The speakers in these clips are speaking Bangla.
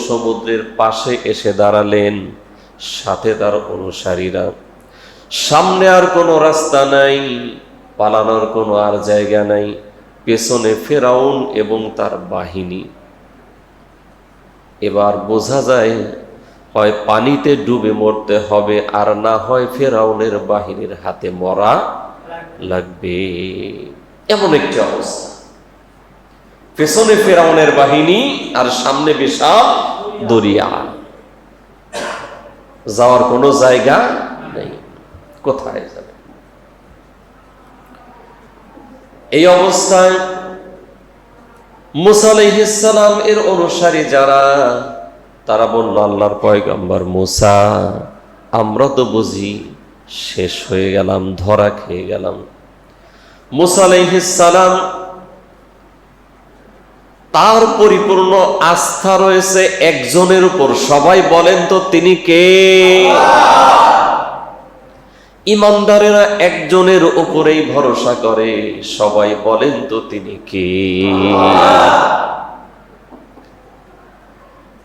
সমুদ্রের পাশে এসে দাঁড়ালেন, সাথে তার অনুসারীরা। সামনে আর কোনো রাস্তা নাই, পালানোর কোনো আর জায়গা নাই, পেছনে ফেরাউন এবং তার বাহিনী। এবার বোঝা যায় হয় পানিতে ডুবে মরতে হবে, আর না হয় ফেরাউনের বাহিনীর হাতে মরা লাগবে। এমন একটি অবস্থা, পেছনে ফেরাউনের বাহিনী আর সামনে বিশাল দরিয়া, যাওয়ার কোনো জায়গা নেই, কোথায় যাবে? এই অবস্থায় মুসা আলাইহিস সালাম এর অনুসারী যারা, তারা বলল, আল্লাহর পয়গম্বর মুসা, আমরা তো বুঝি শেষ হয়ে গেলাম, ধরা খেয়ে গেলাম। মুসা আলাইহিস সালাম তার পরিপূর্ণ আস্থা রয়েছে একজনের উপর। সবাই বলেন তো তিনি কে? ইমানদারেরা একজনের উপরেই ভরসা করে। সবাই বলেন তো তিনি কে?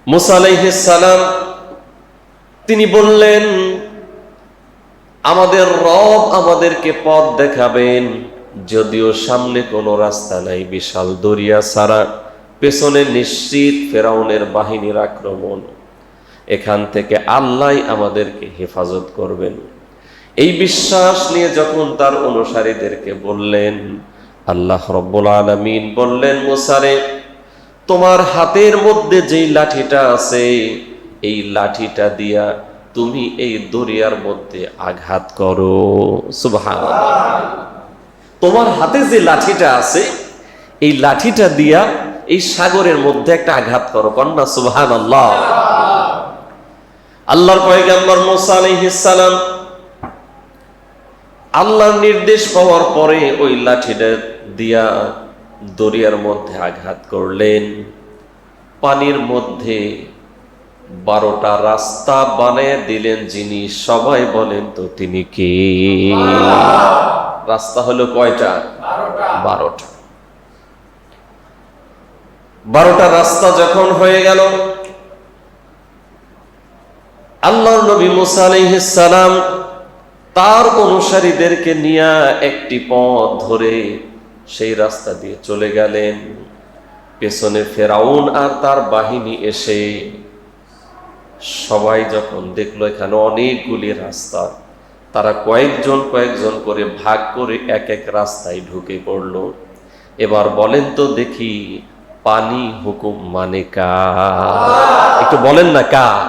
মুসা আলাইহিস সালাম তিনি বললেন, আমাদের রব আমাদেরকে পথ দেখাবেন, যদিও সামনে কোনো রাস্তা নাই, বিশাল দরিয়া ছাড়া, পেছনে নিশ্চিত ফেরাউনের বাহিনীর আক্রমণ, এখান থেকে আল্লাহ আমাদেরকে হেফাজত করবেন। এই বিশ্বাস নিয়ে যখন তার অনুসারীদেরকে বললেন, আল্লাহ রব্বুল আলামিন বললেন, মুসারে, তোমার হাতের মধ্যে যেই লাঠিটা আছে, এই লাঠিটা দিয়া তুমি এই দরিয়ার মধ্যে আঘাত করো। সুবহানাল্লাহ। তোমার হাতে যে লাঠিটা আছে, এই লাঠিটা দিয়া এই সাগরের মধ্যে একটা আঘাত করো। কন্যা সুবহানাল্লাহ। আল্লাহর পয়গম্বর মুসা আলাইহিস সালাম আল্লাহর নির্দেশ পাওয়ার পরে ওই লাঠিটা দিয়া দরিয়ার মধ্যে আঘাত করলেন। পানির মধ্যে 12টা রাস্তা বানিয়ে দিলেন যিনি। সবাই বলেন তো তিনি কে? রাস্তা হলো কয়টা? 12টা। 12টা রাস্তা যখন হয়ে গেল, আল্লাহর নবী মুসা আলাইহিস সালাম তার অনুসারীদেরকে নিয়ে একটি পথ ধরে সেই রাস্তা দিয়ে চলে গেলেন। পেছনে ফেরাউন আর তার বাহিনী এসে সবাই যখন দেখলো এখানে অনেকগুলি রাস্তা, তারা কয়েকজন করে ভাগ করে এক এক রাস্তায় ঢুকে পড়লো। এবার বলেন তো দেখি, পানি হুকুম মানে কার? একটু বলেন না, কার?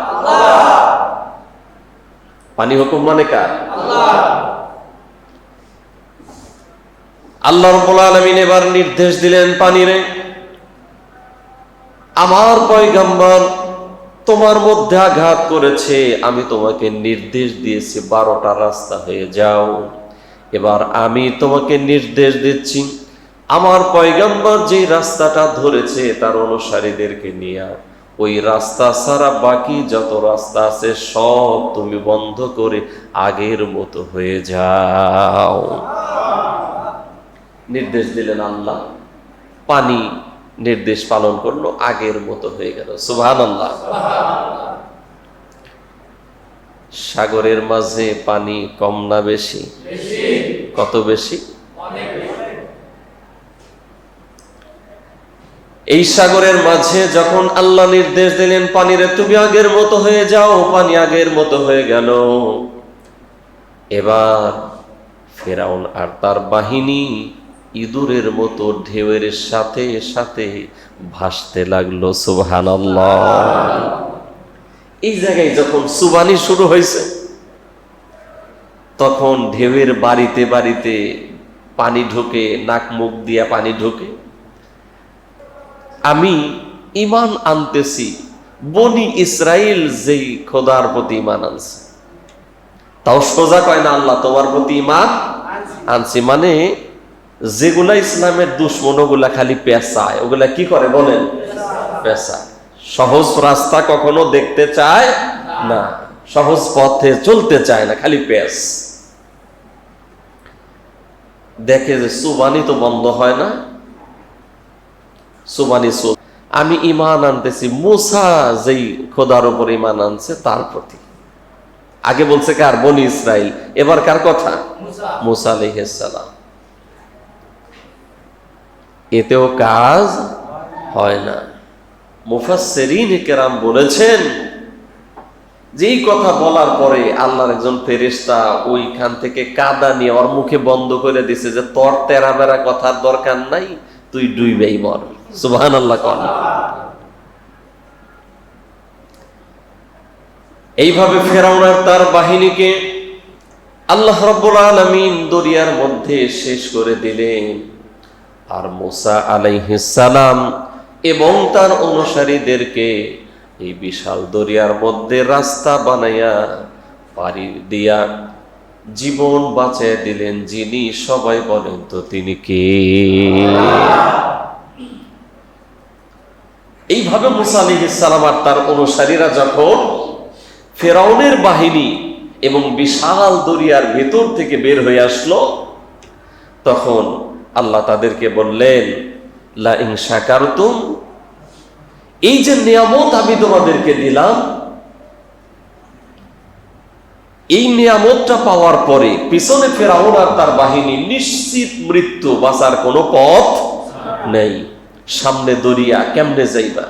পানি হুকুম মানে কার? আল্লাহ রাব্বুল আলামিন এবার নির্দেশ দিলেন পানিরে, আমার পয়গম্বর তোমার মধ্যে আঘাত করেছে, আমি তোমাকে নির্দেশ দিয়েছি 12টা রাস্তা হয়ে যাও। এবার আমি তোমাকে নির্দেশ দিচ্ছি, আমার পয়গম্বর যে রাস্তাটা ধরেছে তার অনুসারীদেরকে নিয়ে ওই রাস্তা ছাড়া বাকি যত রাস্তা আছে সব তুমি বন্ধ করে আগের মতো হয়ে যাও। নির্দেশ দিলেন আল্লাহ, পানি নির্দেশ পালন করলো, আগের মতো হয়ে গেল। সুবহানাল্লাহ। সাগরের মাঝে পানি কম না বেশি? কত বেশি? এই সাগরের মাঝে যখন আল্লাহ নির্দেশ দিলেন পানিরে তুমি আগের মতো হয়ে যাও, পানি আগের মতো হয়ে গেল। এবার ফেরাউন আর তার বাহিনী ইঁদুরের মতো ঢেউয়ের সাথে সাথে ভাসতে লাগলো। সুবহানাল্লাহ। এই জায়গায় যখন সুবানি শুরু হয়েছে, তখন ঢেউয়ের বাড়িতে বাড়িতে পানি ঢোকে, নাক মুখ দিয়া পানি ঢোকে। আমি ঈমান আনতেছি, বনি ইসরাইল যেই খোদার প্রতি ঈমান আনছে, তাও সোজা কয় না আল্লাহ তোমার প্রতি ঈমান আনছি, মানে যেগুলা ইসলামের দুশ্মন ওগুলা খালি পেঁচায়। ওগুলা কি করে বলেন? পেঁচায়। সহজ রাস্তা কখনো দেখতে চায় না, সহজ পথে চলতে চায় না, খালি পেঁচ। দেখে যে সুবানি তো বন্ধ হয় না, সুবানি আমি ঈমান আনতেছি মুসা যেই খোদার উপর ঈমান আনছে তার প্রতি। আগে বলছে কার? বনি ইসরাইল। এবার কার কথা? মুসা আলাইহিস সালাম। এতেও কাজ হয় না। মুফাসসিরিন কেরাম বলেছেন যে এই কথা বলার পরে আল্লাহর একজন ফেরেশতা ওইখান থেকে কাদা নিয়ে ওর মুখে বন্ধ করে দিছে যে তোর তেরা বেড়া কথার দরকার নাই, তুই ডুইবেই মর। সুবহানাল্লাহ। এইভাবে ফেরাউন আর তার বাহিনীকে আল্লাহ রাব্বুল আলামিন দরিয়ার মধ্যে শেষ করে দিলেন। আর মুসা আলাইহিস সালাম এবং তার অনুসারীদেরকে এই বিশাল দরিয়ার মধ্যে রাস্তা বানাইয়া পাড়ি দিয়া জীবন বাঁচিয়ে দিলেন। যিনি, সবাই বলেন তো তিনি কে? এইভাবে মুসা আলাইহিস সালাম আর তার অনুসারীরা যখন ফেরাউনের বাহিনী এবং বিশাল দরিয়ার ভেতর থেকে বের হয়ে আসলো, তখন আল্লাহ তাদেরকে বললেন, লা ইন শাকারতুম, এই যে নিয়ামত আমি তোমাদেরকে দিলাম, এই নিয়ামতটা পাওয়ার পরে পিছনে ফেরাউন আর তার বাহিনী নিশ্চিত মৃত্যু, বাঁচার কোনো পথ নেই। সামনে দরিয়া, কেমনে যাইবা?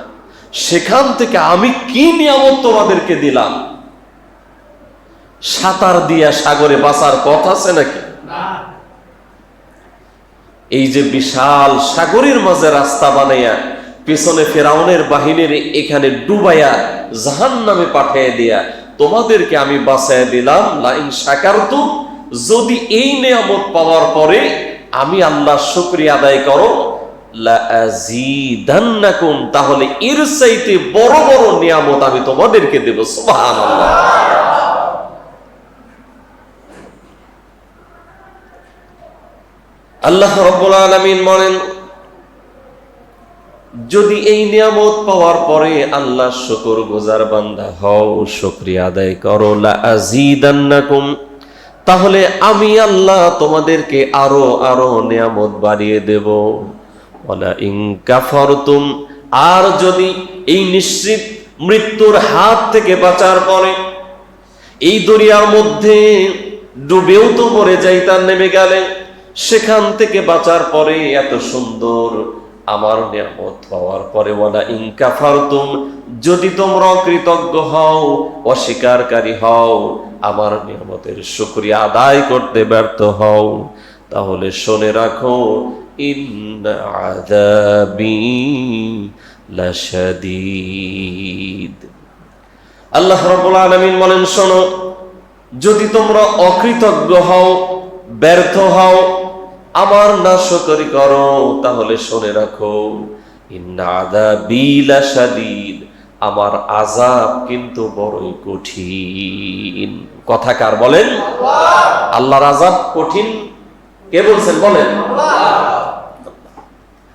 সেখান থেকে আমি কি নিয়ামত তোমাদেরকে দিলাম, সাঁতার দিয়া সাগরে বাঁচার পথ আছে নাকি? এই যে বিশাল সাগরের মাঝে রাস্তা বানাইয়া পিছনে ফেরাউনের বাহিনীর এখানে ডুবাইয়া জাহান্নামে পাঠিয়ে দিয়া তোমাদেরকে আমি বাঁচাইয়া দিলাম। লা ইন শাকারতুম, যদি এই নিয়ামত পাওয়ার পরে আমি আল্লাহর শুকরিয়া আদায় করো, লা আযীদান্নাকুম, তাহলে এর চাইতে বড় বড় নিয়ামত আমি তোমাদেরকে দেব। সুবহানাল্লাহ। আল্লাহ রাব্বুল আলামিন বলেন, যদি এই নিয়ামত পাওয়ার পরে আল্লাহ শুকরগুজার বান্দা হও, শুকরিয়া আদায় করো, লা আযীদান্নাকুম, তাহলে আমি আল্লাহ তোমাদেরকে আরো আরো নিয়ামত বাড়িয়ে দেব। ওয়ালা ইন কাফারতুম, আর যদি এই নিশ্চিত মৃত্যুর হাত থেকে বাঁচার পরে এই দরিয়ার মধ্যে ডুবেও তো মরে যাইতাম, নেমে গেলে সেখান থেকে বাঁচার পরে এত সুন্দর আমার নিয়ামত পাওয়ার পরে, ওয়ালা ইন কাফারতুম, যদি তোমরা কৃতজ্ঞ হও, অস্বীকারকারী হও, আমার নিয়ামতের শুকরিয়া আদায় করতে ব্যর্থ হও, তাহলে শুনে রাখো, ইন্না আযাবি লাশাদীদ। আল্লাহ রাব্বুল আলামিন বলেন, শোনো, যদি তোমরা অকৃতজ্ঞ হও, ব্যর্থ হও, আমার নাশকরি করো, তাহলে শুনে রাখো, ইন্না আযাবি লাশাদীদ, আমার আযাব কিন্তু বড়ই কঠিন। কথা কার বলেন? আল্লাহর আযাব কঠিন। কে বলছেন বলেন?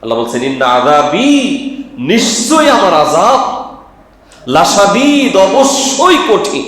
আল্লাহ বলছেন, ইন্না আযাবি, নিশ্চয়ই আমার আযাব, লাশাদীদ, অবশ্যই কঠিন।